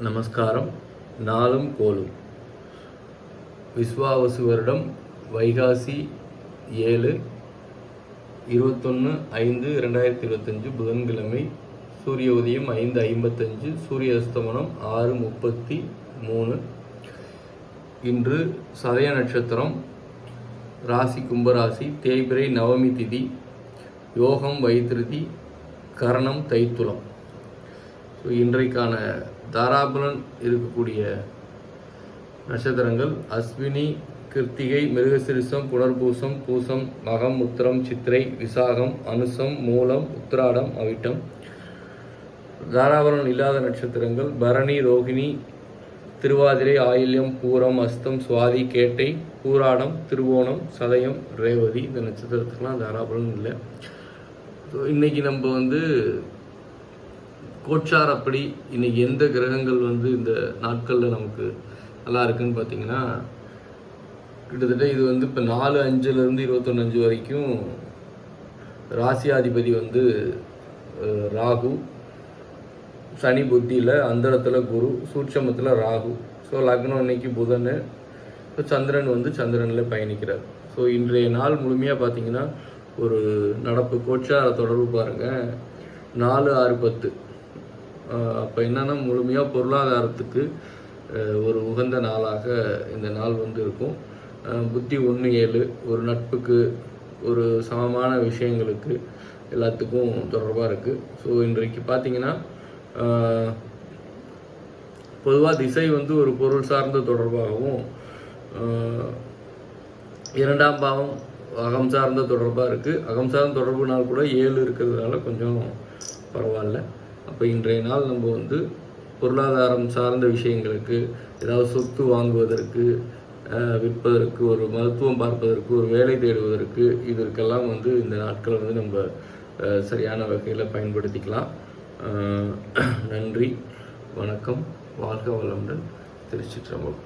நமஸ்காரம். நாளும் கோலும். விஸ்வாவசு வருடம் வைகாசி 7 21/5/2025 புதன்கிழமை. சூரிய உதயம் 5:55, சூரிய அஸ்தமனம் 6:33. இன்று சதய நட்சத்திரம், ராசி கும்பராசி, தேய்பிறை நவமி திதி, யோகம் வைத்திருதி, கரணம் தைத்துளம். இன்றைக்கான தாராபலன் இருக்கக்கூடிய நட்சத்திரங்கள் அஸ்வினி, கிருத்திகை, மிருகசிரிசம், புனர்பூசம், பூசம், மகம், உத்திரம், சித்திரை, விசாகம், அனுசம், மூலம், உத்திராடம், அவிட்டம். தாராபலன் இல்லாத நட்சத்திரங்கள் பரணி, ரோகிணி, திருவாதிரை, ஆயில்யம், பூரம், அஸ்தம், சுவாதி, கேட்டை, பூராடம், திருவோணம், சதயம், ரேவதி. இந்த நட்சத்திரத்துக்கெல்லாம் தாராபலன் இல்லை. இன்னைக்கு நம்ம கோச்சாரப்படி இன்னைக்கு எந்த கிரகங்கள் இந்த நாட்களில் நமக்கு நல்லா இருக்குன்னு பார்த்தீங்கன்னா, கிட்டத்தட்ட இது இப்போ 4/5 21/5 வரைக்கும் ராசியாதிபதி ராகு, சனி புத்தியில், அந்தரத்தில் குரு, சூட்சமத்தில் ராகு. ஸோ லக்னம் இன்னைக்கு புதன், சந்திரன் சந்திரனில் பயணிக்கிறார். ஸோ இன்றைய நாள் முழுமையாக பார்த்தீங்கன்னா ஒரு நடப்பு கோச்சார தொடர்பு பாருங்கள். 4-6-10. அப்போ என்னன்னா முழுமையாக பொருளாதாரத்துக்கு ஒரு உகந்த நாளாக இந்த நாள் இருக்கும். புத்தி 1-7, ஒரு நட்புக்கு, ஒரு சமமான விஷயங்களுக்கு எல்லாத்துக்கும் தொடர்பாக இருக்குது. ஸோ இன்றைக்கு பார்த்தீங்கன்னா பொதுவாக திசை ஒரு பொருள் சார்ந்த தொடர்பாகவும், 2ஆம் பாவம் அகம் சார்ந்த தொடர்பாக இருக்குது. அகம் சார்ந்த தொடர்பு நாள் கூட 7 இருக்கிறதுனால கொஞ்சம் பரவாயில்ல. அப்போ இன்றைய நாள் நம்ம பொருளாதாரம் சார்ந்த விஷயங்களுக்கு, ஏதாவது சொத்து வாங்குவதற்கு, விற்பதற்கு, ஒரு மருத்துவம் பார்ப்பதற்கு, ஒரு வேலை தேடுவதற்கு, இதற்கெல்லாம் இந்த நாட்களை நம்ம சரியான வகையில் பயன்படுத்திக்கலாம். நன்றி, வணக்கம், வாழ்க வளமுடன். திருச்சிற்றம்பலம்.